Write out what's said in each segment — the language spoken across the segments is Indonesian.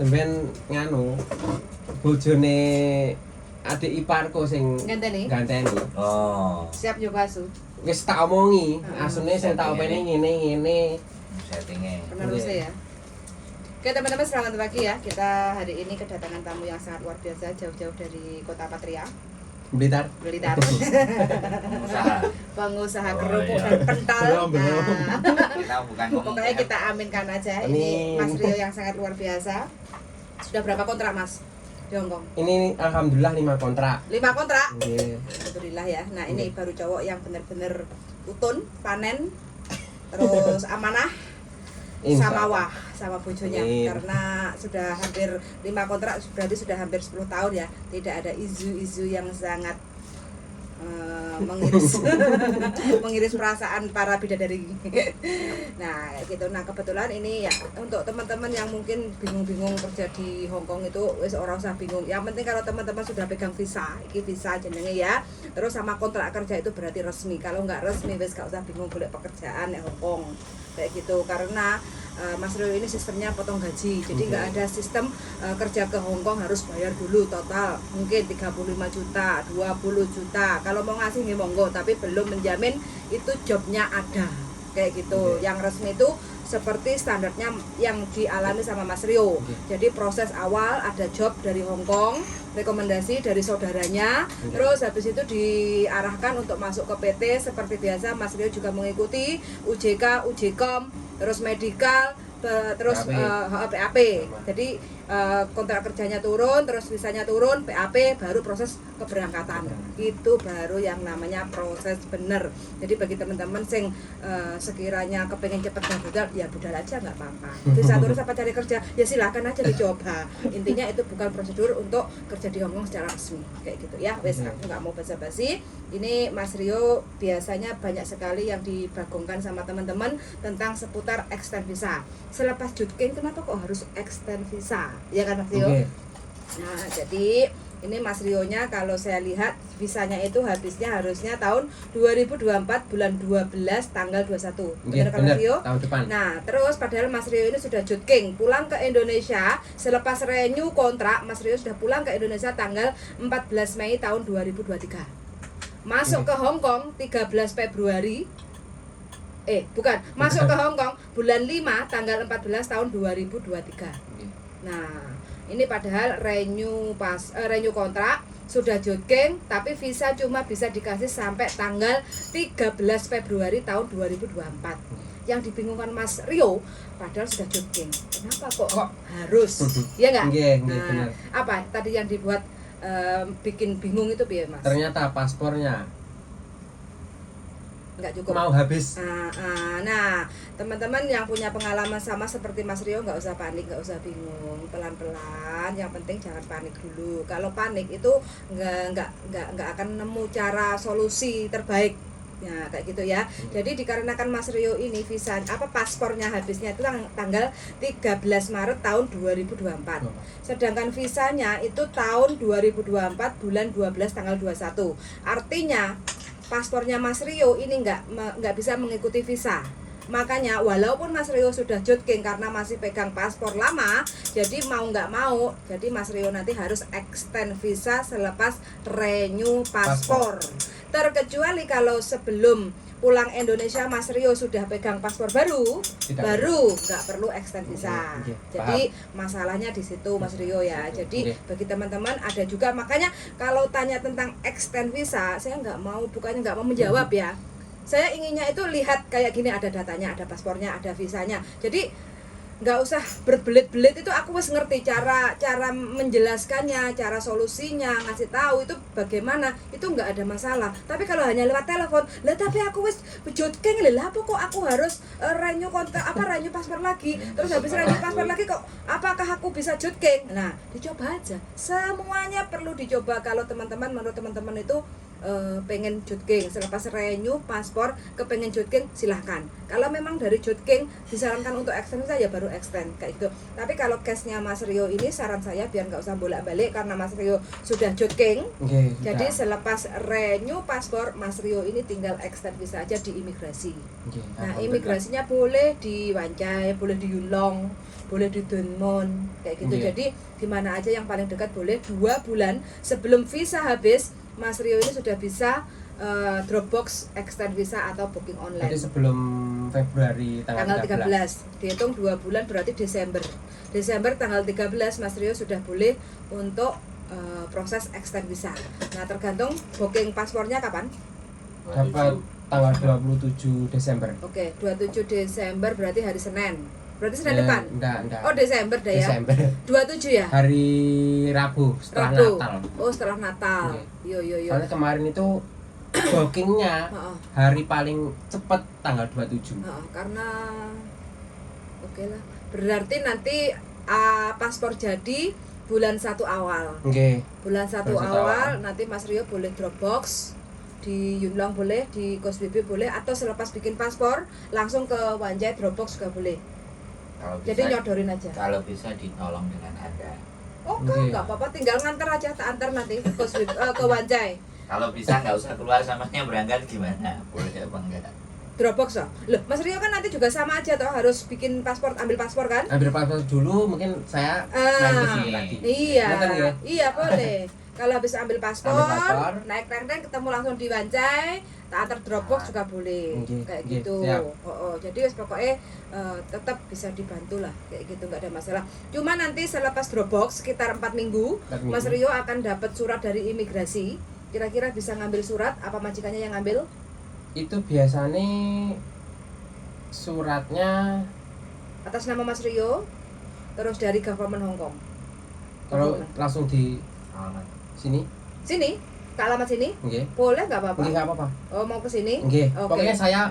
Sampeyan nganu bojone adik iparku sing Ganteni. Oh, Siap juga asu. Wis tak omongi, asune sing tak openi ngene. settingnya. Penerusnya ya. Oke teman-teman, selamat pagi ya. Kita hari ini kedatangan tamu yang sangat luar biasa, jauh-jauh dari Kota Patria, Blitar. Blitar. Pengusaha Oh, kerupuk iya. dan pentol. Belum. Kita bukan ngomong Pokoknya kita aminkan aja. Ini Amin. Mas Rio yang sangat luar biasa. Sudah berapa kontrak Mas di Hongkong? Ini alhamdulillah 5 kontrak. 5 kontrak. Nggih. Alhamdulillah ya. Nah ini baru cowok yang benar-benar utun, panen, terus amanah, sama wah sama bojonya. Amin. Karena sudah hampir 5 kontrak, berarti sudah hampir 10 tahun ya. Tidak ada isu-isu yang sangat mengiris mengiris perasaan para bidadari. Nah gitu. Nah kebetulan ini ya untuk teman-teman yang mungkin bingung-bingung kerja di Hongkong itu wis ora usah bingung. Yang penting kalau teman-teman sudah pegang visa, iki visa jenenge ya. Terus sama kontrak kerja itu berarti resmi. Kalau nggak resmi wis gak usah bingung golek pekerjaan di Hongkong. Kayak gitu. Karena Mas Rio ini sistemnya potong gaji, jadi nggak ada sistem kerja ke Hongkong harus bayar dulu total mungkin 35 juta, 20 juta. Kalau mau ngasih nih monggo, tapi belum menjamin itu jobnya ada kayak gitu. Yang resmi itu seperti standarnya yang dialami sama Mas Rio. Jadi proses awal ada job dari Hongkong, rekomendasi dari saudaranya, terus habis itu diarahkan untuk masuk ke PT seperti biasa. Mas Rio juga mengikuti UJK, UJKOM, terus medical, terus PAP. Jadi kontrak kerjanya turun, terus visanya turun, PAP, baru proses keberangkatan. Itu baru yang namanya proses bener. Jadi bagi teman-teman sing sekiranya kepengen cepet budal, ya budal aja nggak apa-apa. Visa turun apa cari kerja, ya silahkan aja dicoba. Intinya itu bukan prosedur untuk kerja di Hongkong secara resmi kayak gitu ya. Wes aku nggak mau basa-basi. Ini Mas Rio biasanya banyak sekali yang dibagongkan sama teman-teman tentang seputar extend visa. Selepas Jutking kenapa kok harus extend visa? Ya kan Mas Rio? Nah, jadi ini Mas Rio-nya kalau saya lihat visanya itu habisnya harusnya tahun 2024 bulan 12 tanggal 21. Benar kan Mas Rio? Tahun depan. Nah, terus padahal Mas Rio ini sudah Jutking pulang ke Indonesia selepas renew kontrak. Mas Rio sudah pulang ke Indonesia tanggal 14 Mei tahun 2023. Masuk ke Hongkong 13 Februari. Masuk ke Hongkong bulan 5 tanggal 14 tahun 2023. Nah, ini padahal renew kontrak sudah Jutking, tapi visa cuma bisa dikasih sampai tanggal 13 Februari tahun 2024. Yang dibingungkan Mas Rio, padahal sudah Jutking. Kenapa kok harus? Iya enggak? Benar. Apa tadi yang dibuat bikin bingung itu piye Mas? Ternyata paspornya Nggak cukup. mau habis. Nah, teman-teman yang punya pengalaman sama seperti Mas Rio nggak usah panik, nggak usah bingung, pelan-pelan. Yang penting jangan panik dulu. Kalau panik itu nggak akan nemu cara solusi terbaik. Ya kayak gitu ya. Jadi dikarenakan Mas Rio ini visa paspornya habisnya itu tanggal 13 Maret tahun 2024. Sedangkan visanya itu tahun 2024 bulan 12 tanggal 21. Artinya paspornya Mas Rio ini nggak bisa mengikuti visa. Makanya walaupun Mas Rio sudah Jutking karena masih pegang paspor lama, jadi mau nggak mau, jadi Mas Rio nanti harus extend visa selepas renew paspor. Terkecuali kalau sebelum pulang Indonesia Mas Rio sudah pegang paspor baru nggak perlu extend visa. Jadi masalahnya di situ Mas Rio ya. Jadi bagi teman-teman ada juga, makanya kalau tanya tentang extend visa, saya bukannya nggak mau menjawab ya. Saya inginnya itu lihat kayak gini, ada datanya, ada paspornya, ada visanya. Jadi nggak usah berbelit-belit, itu aku wis ngerti cara menjelaskannya, cara solusinya, ngasih tahu itu bagaimana, itu nggak ada masalah. Tapi kalau hanya lewat telepon, lah tapi aku wis Jutking lah, apa kok aku harus renew paspor lagi, terus habis renew paspor lagi kok apakah aku bisa Jutking? Nah, dicoba aja, semuanya perlu dicoba. Kalau menurut teman-teman itu pengen Jutking selepas renew paspor, kepengen Jutking silahkan. Kalau memang dari Jutking disarankan untuk extend saja baru extend kayak gitu. Tapi kalau case-nya Mas Rio ini, saran saya biar nggak usah bolak-balik karena Mas Rio sudah Jutking. Jadi selepas renew paspor Mas Rio ini tinggal extend visa aja di imigrasi. Nah imigrasinya boleh di Wancai, boleh di Yulong, boleh di Dunmon kayak gitu. Iya. Jadi di mana aja yang paling dekat boleh 2 bulan sebelum visa habis Mas Rio ini sudah bisa Dropbox extend visa atau booking online. Jadi sebelum Februari Tanggal tanggal 13. Dihitung 2 bulan berarti Desember. Desember tanggal 13 Mas Rio sudah boleh untuk proses extend visa. Nah, tergantung booking paspornya kapan? dapat tanggal 27 Desember. Oke, 27 Desember berarti hari Senin. Berarti Senin depan. Enggak. Oh, Desember dah ya. Desember. 27 ya? Hari Rabu setelah Rabu. Natal. Oh, setelah Natal. Yo. Soalnya kemarin itu bookingnya Heeh. hari paling cepat tanggal 27. Karena oke lah. Berarti nanti paspor jadi bulan 1 awal. Oke. Bulan 1 Bulan 1 awal awal. nanti Mas Rio boleh Dropbox di Yunlong boleh, di Kosbibi boleh, atau selepas bikin paspor langsung ke Wanjai Dropbox juga boleh. Kalau Jadi bisa, nyodorin aja. kalau bisa ditolong dengan Anda. Oke, Oke. nggak apa-apa, tinggal nganter aja, tak antar nanti ke Kosbibi, ke Wanjai. Kalau bisa nggak usah keluar samanya berangkat gimana? Boleh apa enggak? Dropbox loh. Loh, Mas Rio kan nanti juga sama aja toh, harus bikin paspor, ambil paspor kan? Ambil paspor dulu, mungkin saya main ke sini lagi. Iya, Bener ya? iya boleh. Kalau habis ambil paspor, Ambil paspor. naik reng-reng ketemu langsung di Wanjai, tak antar Dropbox juga boleh. Oke, Kayak oke, gitu. siap. Jadi wes pokoknya tetap bisa dibantu lah, kayak gitu, nggak ada masalah. Cuma nanti selepas Dropbox sekitar 4 minggu, 4 minggu. Mas Rio akan dapat surat dari imigrasi. Kira-kira bisa ngambil surat apa majikannya yang ngambil? Itu biasanya suratnya Atas nama Mas Rio, terus dari government Hong Kong. kalau langsung di Alamat. sini, Sini, ke alamat sini, oke. boleh nggak apa-apa? Nggih, nggak apa-apa. Oh, mau ke sini? Oke. Oke. Pokoknya saya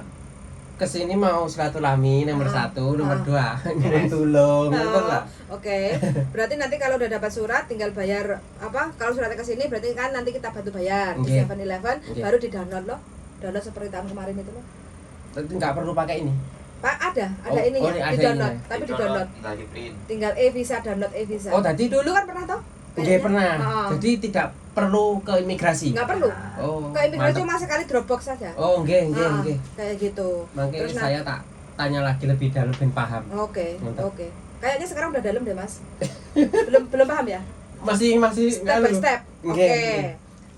kesini mau silaturahmi nomor Ah. 1, nomor Ah. 2 nyuwun tulung, Oh, ngono lah. Oke. Berarti nanti kalau udah dapat surat tinggal bayar apa? Kalau suratnya ke sini berarti kan nanti kita bantu bayar di Oke. 7-Eleven, Oke. baru di-download loh. Download seperti tahun kemarin itu loh. Tapi nggak perlu pakai ini. Pak ada Oh, ininya, ini ada di-download, ininya. tapi di-download. Tinggal di print. Tinggal e-visa, download e-visa. Oh, tadi Dulu kan pernah toh? Oke, Kayaknya. pernah. Oh. Jadi tidak perlu ke imigrasi. Nggak perlu. Oh. Ke imigrasi mantap. cuma sekali Dropbox saja. Oh, nggih, nggih, Ah, nggih. kayak gitu. Makanya Terus saya tak tanya lagi lebih dalam ben paham. Oke, Mantap. oke. Kayaknya sekarang udah dalam deh, Mas. belum paham ya? Masih Step by step. Oke. Nggih, nggih.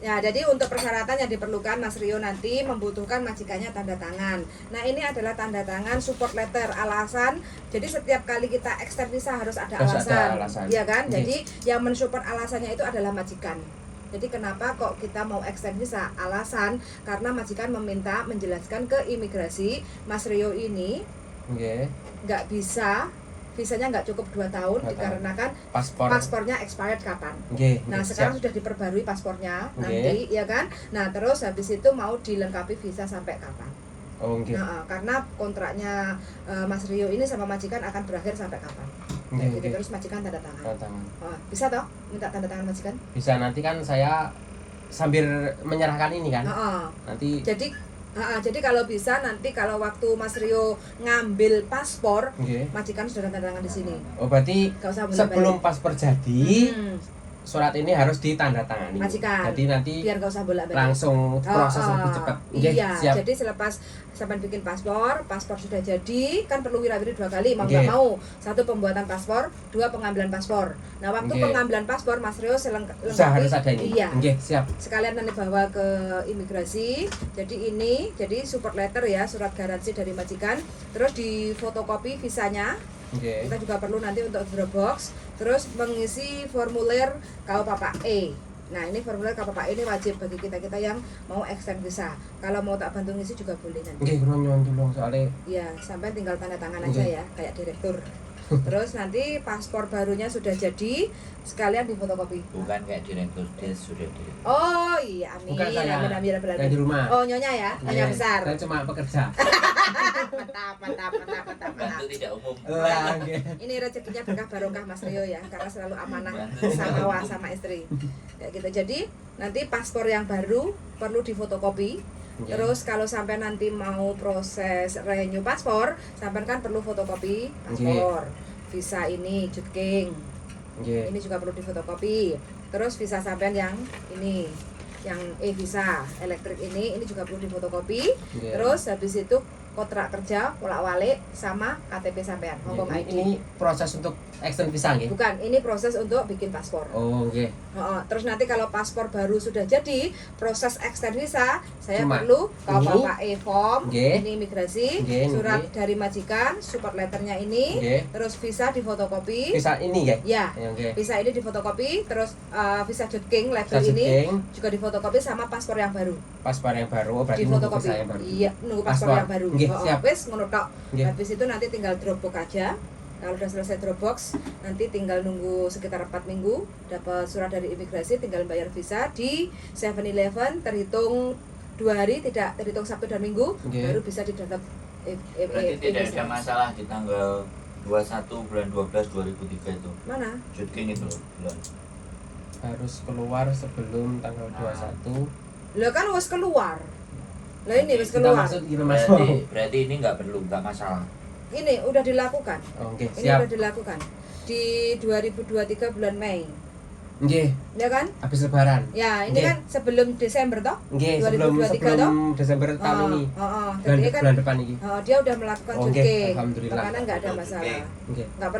Ya, jadi untuk persyaratan yang diperlukan Mas Rio nanti membutuhkan majikannya tanda tangan. Nah, ini adalah tanda tangan support letter, alasan. Jadi setiap kali kita extend visa harus ada Harus ada alasan. alasan. Iya kan? Oke. Jadi yang mensupport alasannya itu adalah majikan. Jadi kenapa kok kita mau extend visa? Alasan karena majikan meminta menjelaskan ke imigrasi Mas Rio ini Nggih. nggak bisa, visanya nggak cukup 2 tahun 2 tahun. dikarenakan Paspor. paspornya expired kapan. Nggih. Nah, nggih, sekarang siap. sudah diperbarui paspornya Oke. nanti, ya kan? Nah, terus habis itu mau dilengkapi visa sampai kapan? Oh, nggih. Nah, karena kontraknya Mas Rio ini sama majikan akan berakhir sampai kapan? Nggih, Jadi nggih. terus majikan tanda tangan. Tanda tangan. Oh, bisa toh minta tanda tangan majikan? Bisa nanti kan saya sambil menyerahkan ini kan. Heeh. Nanti Jadi kalau bisa nanti kalau waktu Mas Rio ngambil paspor, nggih. majikan sudah tanda tangan di sini. Oh, berarti Gak usah sebelum paspor jadi Hmm, surat ini harus ditandatangani. Majikan. Jadi nanti biar gak usah bolak-balik. langsung proses lebih cepat. Nggih, Iya, siap. jadi selepas sampai bikin paspor sudah jadi, kan perlu wirawiri 2 kali, mau Nggih. nggak mau. 1 pembuatan paspor, 2 pengambilan paspor. Nah, waktu Nggih. pengambilan paspor Mas Rio Sudah harus ada ini. Iya. Nggih, siap. Sekalian nanti bawa ke imigrasi. Jadi support letter ya, surat garansi dari majikan. Terus di fotokopi visanya. Nggih. Kita juga perlu nanti untuk Dropbox. Terus mengisi formulir KO Papa E. Nah, ini formulir KO Papa E ini wajib bagi kita-kita yang mau extend visa. Kalau mau tak bantu ngisi juga boleh nanti. Nggih, kula nyuwun tulung soalnya Iya, sampai tinggal tanda tangan aja Oke. ya, kayak direktur. Terus nanti paspor barunya sudah jadi, sekalian difotokopi. Bukan kayak direktur, dia sudah direktur. Oh iya, amin. Bukan saya. Amin, amin, amin, yang di amin. rumah. Oh, nyonya ya, nyonya Nggih, besar. Saya cuma pekerja. Mantap. Bantu tidak umum. Lah, nggih. Ini rezekinya berkah barokah Mas Rio ya, karena selalu amanah Bantu. sama istri. Kayak gitu. Jadi nanti paspor yang baru perlu difotokopi. Nggih. Terus kalau sampai nanti mau proses renew paspor, sampai kan perlu fotokopi paspor. Visa ini Jutking. Nggih. Ini juga perlu difotokopi. Terus visa sampean yang ini, yang e-visa elektrik ini juga perlu difotokopi. Nggih. Terus habis itu kontrak kerja bolak-balik sama KTP sampean, Hongkong ID. Ini proses untuk extend visa nggih? Bukan, ini proses untuk bikin paspor. Oh, nggih. Terus nanti kalau paspor baru sudah jadi, proses extend visa, saya Cuma perlu kalau ini? Bapak form, Nggih. ini imigrasi, Nggih, surat nggih. dari majikan, support letternya ini, Nggih. terus visa difotokopi. Visa ini nggih? Ya, Nggih. visa ini difotokopi, terus visa Jotking label Visa ini Jotking. juga difotokopi sama paspor yang baru. Paspor yang baru, oh, berarti nunggu Difotokopi. visa yang baru. Iya, nunggu paspor yang baru. Nggih, siap. Wis ngono tok. Nggih. Habis itu nanti tinggal Dropbox aja. Kalau udah selesai Dropbox, nanti tinggal nunggu sekitar 4 minggu dapat surat dari imigrasi, tinggal bayar visa di 7-Eleven, terhitung 2 hari, tidak terhitung Sabtu dan Minggu, Nggih. baru bisa di-download Berarti tidak ada masalah di tanggal 21 bulan 12 2003 itu. Mana? Jotking itu loh, bulan. Harus keluar sebelum tanggal 21. Lah kan wis keluar. Lah ini wis Kita keluar. maksud gitu Mas. Oh, Berarti ini nggak perlu, nggak masalah. Ini udah dilakukan. Oke, Ini siap. udah dilakukan di 2023 bulan Mei. Nggih, Ya kan? habis lebaran. Ya, ini Nggih. kan sebelum Desember toh? Nggih, sebelum 2023 toh? Desember tahun ini. Jadi kan Bulan depan ini. dia udah melakukan Oke, Jotking. alhamdulillah. Makanya nggak ada masalah. Nggih. Nggak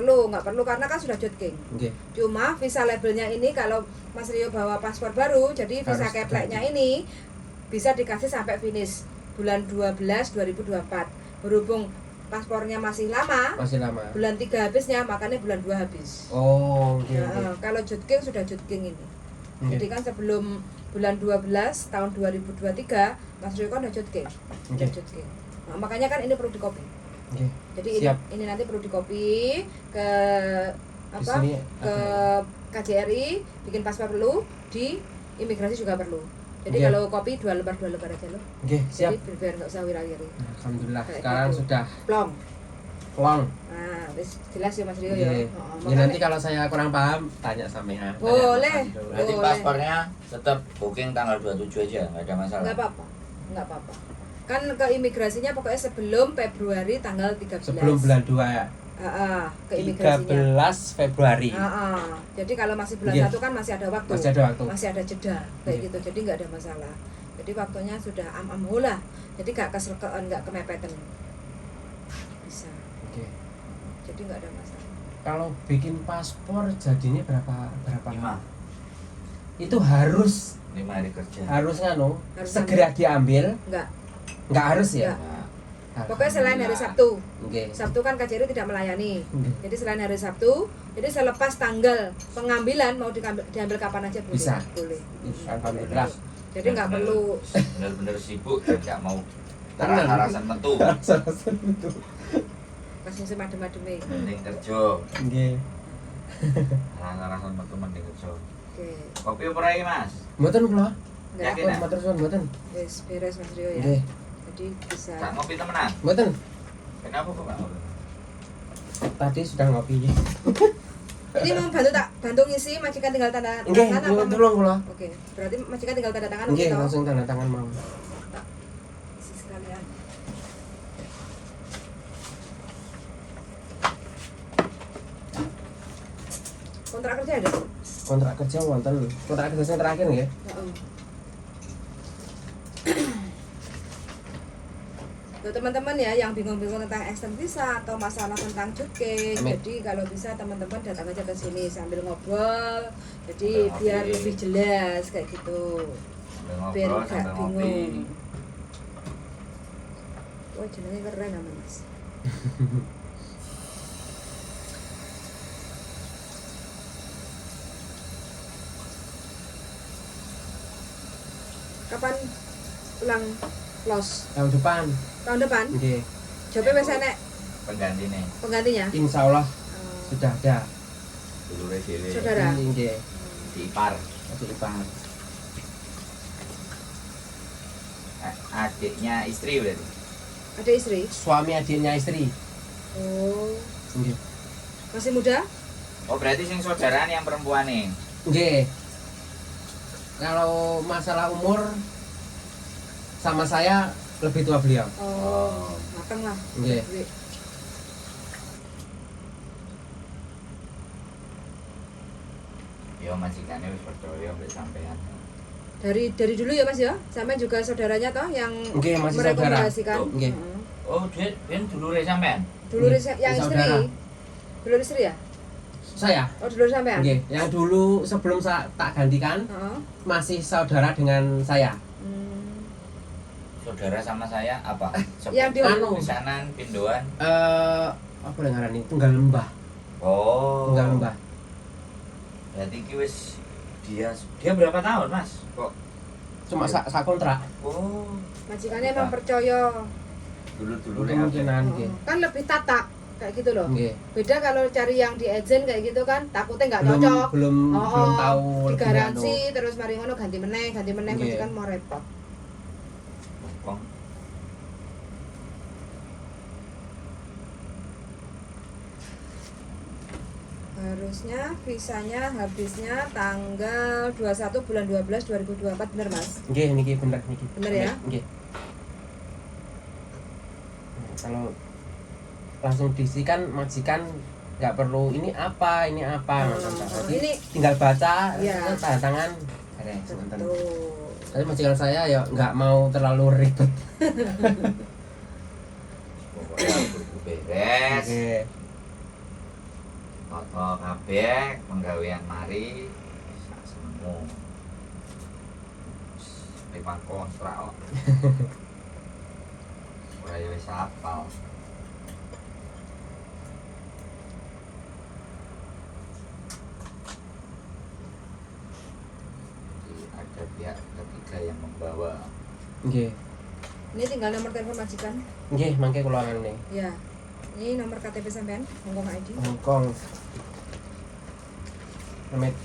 perlu karena kan sudah Jotking. Nggih. Cuma visa labelnya ini kalau Mas Rio bawa paspor baru, jadi visa Harus kepleknya ini bisa dikasih sampai finish bulan 12 2024. Berhubung paspornya masih lama, bulan 3 habisnya, makanya bulan 2 habis. Oh, oke. Nah, kalau Jotking sudah Jotking ini. Nggih. Jadi kan sebelum bulan 12 tahun 2023 Mas Rio kan udah Jotking. Nggih. Jotking. Nah, makanya kan ini perlu dikopi. Nggih. Jadi Siap. ini nanti perlu dikopi ke Di sini ke ada. KJRI, bikin paspor perlu, di imigrasi juga perlu. Jadi Nggih. kalau kopi 2 lembar aja loh. Nggih, siap. Jadi biar nggak usah wira-wiri. Alhamdulillah Kayak sekarang gitu. sudah Plong. plong. Nah, wis jelas ya Mas Rio ya. Nggih. Oh, Ya nanti kalau saya kurang paham tanya sampean. Boleh. Berarti Boleh. paspornya tetap booking tanggal 27 aja, nggak ada masalah. nggak apa-apa. Nggak apa-apa. Kan ke imigrasinya pokoknya sebelum Februari tanggal 13. Sebelum bulan 2 ya. Ke imigrasinya. 13 Februari. Jadi kalau masih bulan Iya. 1 kan masih ada waktu. Masih ada waktu. Masih ada jeda kayak Iya. gitu. Jadi nggak ada masalah. Jadi waktunya sudah am-am lah. Jadi nggak keserkaan, nggak kemepetan. Bisa. Oke. Jadi nggak ada masalah. Kalau bikin paspor jadinya berapa lama? 5 Itu harus 5 hari kerja. nganu Harus segera diambil. Nggak. Nggak harus ya? Nggak. Nah, Pokoknya selain hari Sabtu. Oke. Sabtu kan KJRI tidak melayani. Oke. Jadi selain hari Sabtu, jadi selepas tanggal pengambilan mau diambil kapan aja boleh. Bisa. Boleh. Alhamdulillah. Jadi nggak perlu bener-bener sibuk dan nggak mau Tenang. alasan tentu. Alasan itu. pas musim adem-ademnya. Mending kerja. Nggih. Alasan tentu mending kerja. Oke. Kopi apa lagi Mas? Mboten kula. Nggak Yakin, apa. ya? Matur suwun mboten. Wis beres Mas Rio ya. Nggih. Jadi bisa. Tak ngopi temenan. Mboten. Kenapa kok nggak ngopi? Tadi sudah ngopi. Ini mau bantu ngisi, majikan tinggal tanda Nggih, tangan apa? tolong kula. Oke, berarti majikan tinggal tanda tangan Nggih, gitu. langsung tanda tangan mau. Isi sekalian. Kontrak kerja ada? Kontrak kerja wonten. Kontrak kerja sing terakhir nggih. Heeh. Untuk teman-teman ya yang bingung-bingung tentang extend visa atau masalah tentang cukai, Amin. jadi kalau bisa teman-teman datang aja ke sini sambil ngobrol, jadi Sambil biar ngopi. lebih jelas kayak gitu, Sambil biar ngobrol, nggak sambil ngopi. bingung. Wah jenengnya keren nama mas. Kapan ulang los? Tahun depan. Tahun depan? Nggih. Jawabnya wis enek Pengganti nih. penggantinya? Insya Allah Oh, sudah ada. Dulure dhewe. Saudara. Nggih. Di ipar. Adik ipar. Adiknya istri berarti. Ada istri? Suami adiknya istri. Oh, Nggih. masih muda? Oh berarti sing saudaraan yang perempuan nih. Nggih. Kalau masalah umur sama saya lebih tua beliau. Oh, mateng lah. Nggih. Yo majikannya wis percaya mbek sampean. Dari dulu ya mas ya, sampai juga saudaranya toh yang Nggih, masih saudara. merekomendasikan. Nggih. Heeh. Oh, dia dulure sampean. Dulur Iya, yang saudara. istri. Dulur istri ya? Saya. Oh, dulur sampean. Nggih, yang dulu sebelum tak gantikan Heeh. masih saudara dengan saya. Hmm. Saudara sama saya apa? Yang di Anu. Pesanan, pindoan. Apa yang ngarani? Tunggal lembah. Oh. Tunggal lembah. Berarti ki wis dia berapa tahun, Mas? Kok Cuma sak kontrak. oh, Majikannya emang percaya. dulur-dulure Kemungkinan Heeh. nggih. Kan lebih tatak kayak gitu loh. Nggih. Beda kalau cari yang di agent kayak gitu kan takutnya nggak Belum cocok. belum Oh, belum tahu lebih digaransi anu. terus mari ngono ganti meneh Nggih. majikan mau repot. Kong. Harusnya visanya habisnya tanggal 21 bulan 12 2024 bener Mas? Nggih, niki bener niki. Bener ya? Nggih. Kalau langsung diisi kan majikan nggak perlu ini apa Jadi ini tinggal baca, Iya. tanda tangan, beres. Ngoten. betul. Tapi majikan saya ya nggak mau terlalu ribet. Pokoknya kudu beres. Nggih. Foto kabeh, penggawean mari sak senengmu. 5 kontrak kok. Ora ya wis apal. Jadi ada pihak ketiga yang membawa. Nggih. Ini tinggal nomor telepon majikan. Nggih, mangke kula ngene. Ya. Ini nomor KTP sampean, Hongkong ID. Hongkong. Amit.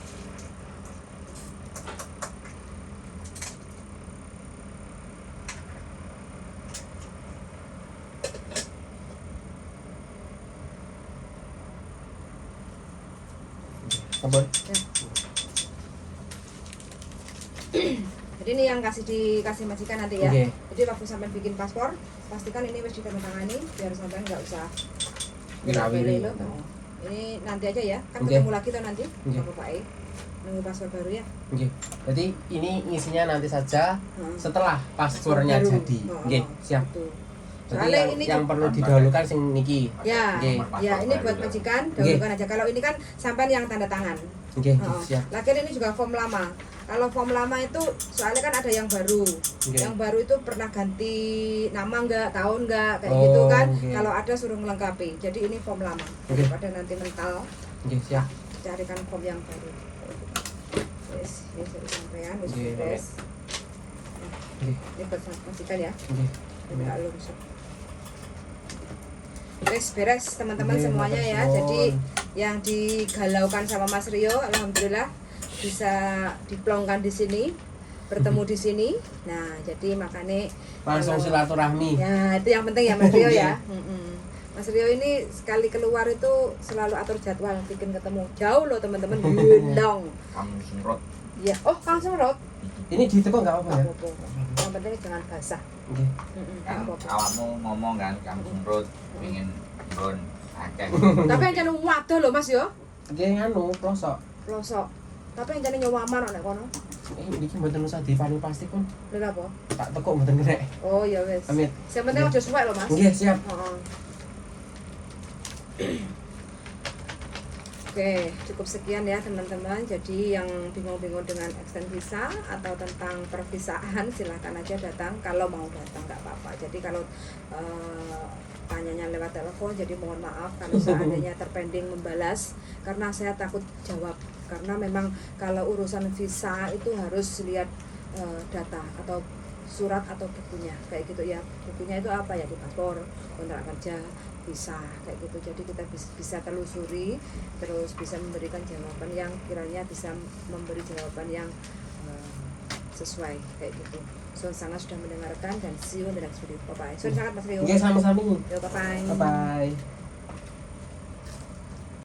Sabar. Jadi ini yang dikasih majikan nanti ya. Nggih. Jadi waktu sampean bikin paspor, pastikan ini wis ditandatangani biar sampean nggak usah Wirawiri. lo. Ini nanti aja ya. Kan Nggih. ketemu lagi tuh nanti Nggih. sama Pak E. Nunggu paspor baru ya. Nggih. Jadi ini ngisinya nanti saja Heeh. setelah paspornya Baru. jadi. Heeh. Nggih, siap. Betul. Jadi Soalnya yang, ini yang juga- perlu didahulukan sing niki. Ya, Nggih. ya ini buat majikan, dahulukan aja. Kalau ini kan sampean yang tanda tangan. Nggih, Oh, siap. lagian ini juga form lama. Kalau form lama itu soalnya kan ada yang baru. Nggih. Yang baru itu pernah ganti nama enggak, tahun enggak, kayak Oh, gitu kan. nggih. Kalau ada suruh melengkapi. Jadi ini form lama. Nggih. Daripada nanti mental, Nggih, siap. carikan form yang baru. Wes, ini sudah sampean, wis Nggih. beres. Nggih, Ini buat majikan ya. nggih. Ini enggak lurus. Beres teman-teman Nggih, semuanya ya. matur Jadi suwun. yang digalaukan sama Mas Rio, alhamdulillah bisa diplongkan di sini, bertemu di sini. Nah, jadi makanya Langsung kalau- silaturahmi. Ya, itu yang penting ya Mas Rio ya. Nggih. Mas Rio ini sekali keluar itu selalu atur jadwal bikin ketemu. Jauh loh teman-teman, gendong. Kamu semprot. Ya, oh langsung rot. Ini ditepuk enggak apa-apa ya? Nggak apa-apa. Yang penting jangan basah. Nggih. Nggak Kan apa-apa. awakmu ngomong kan kamu semprot pengen nggon akeh. Tapi yang jangan waduh loh Mas yo, Nggih nganu plosok. pelosok. Tapi yang jangan nyawaman nek kono. Iki mboten usah dipanu plastik pun. Lha apa? Tak tekuk mboten kena. Oh ya wes. Amit. Yang penting Nggih. aja suwek loh Mas. Nggih, siap. Heeh. Oke, cukup sekian ya teman-teman. Jadi yang bingung-bingung dengan extend visa atau tentang pervisaan silahkan aja datang kalau mau datang nggak apa-apa. Jadi kalau tanyanya lewat telepon, jadi mohon maaf kalau seandainya terpending membalas karena saya takut jawab karena memang kalau urusan visa itu harus lihat data atau surat atau bukunya kayak gitu ya. Bukunya itu apa ya, di paspor, kontrak kerja, visa kayak gitu. Jadi kita bisa telusuri terus bisa memberikan jawaban yang kiranya bisa memberi jawaban yang sesuai kayak gitu. So sangat sudah mendengarkan dan see you in the next video. Bye bye. So sangat Mas Rio. Nggih, sama-sama. Yo bye bye. Bye bye.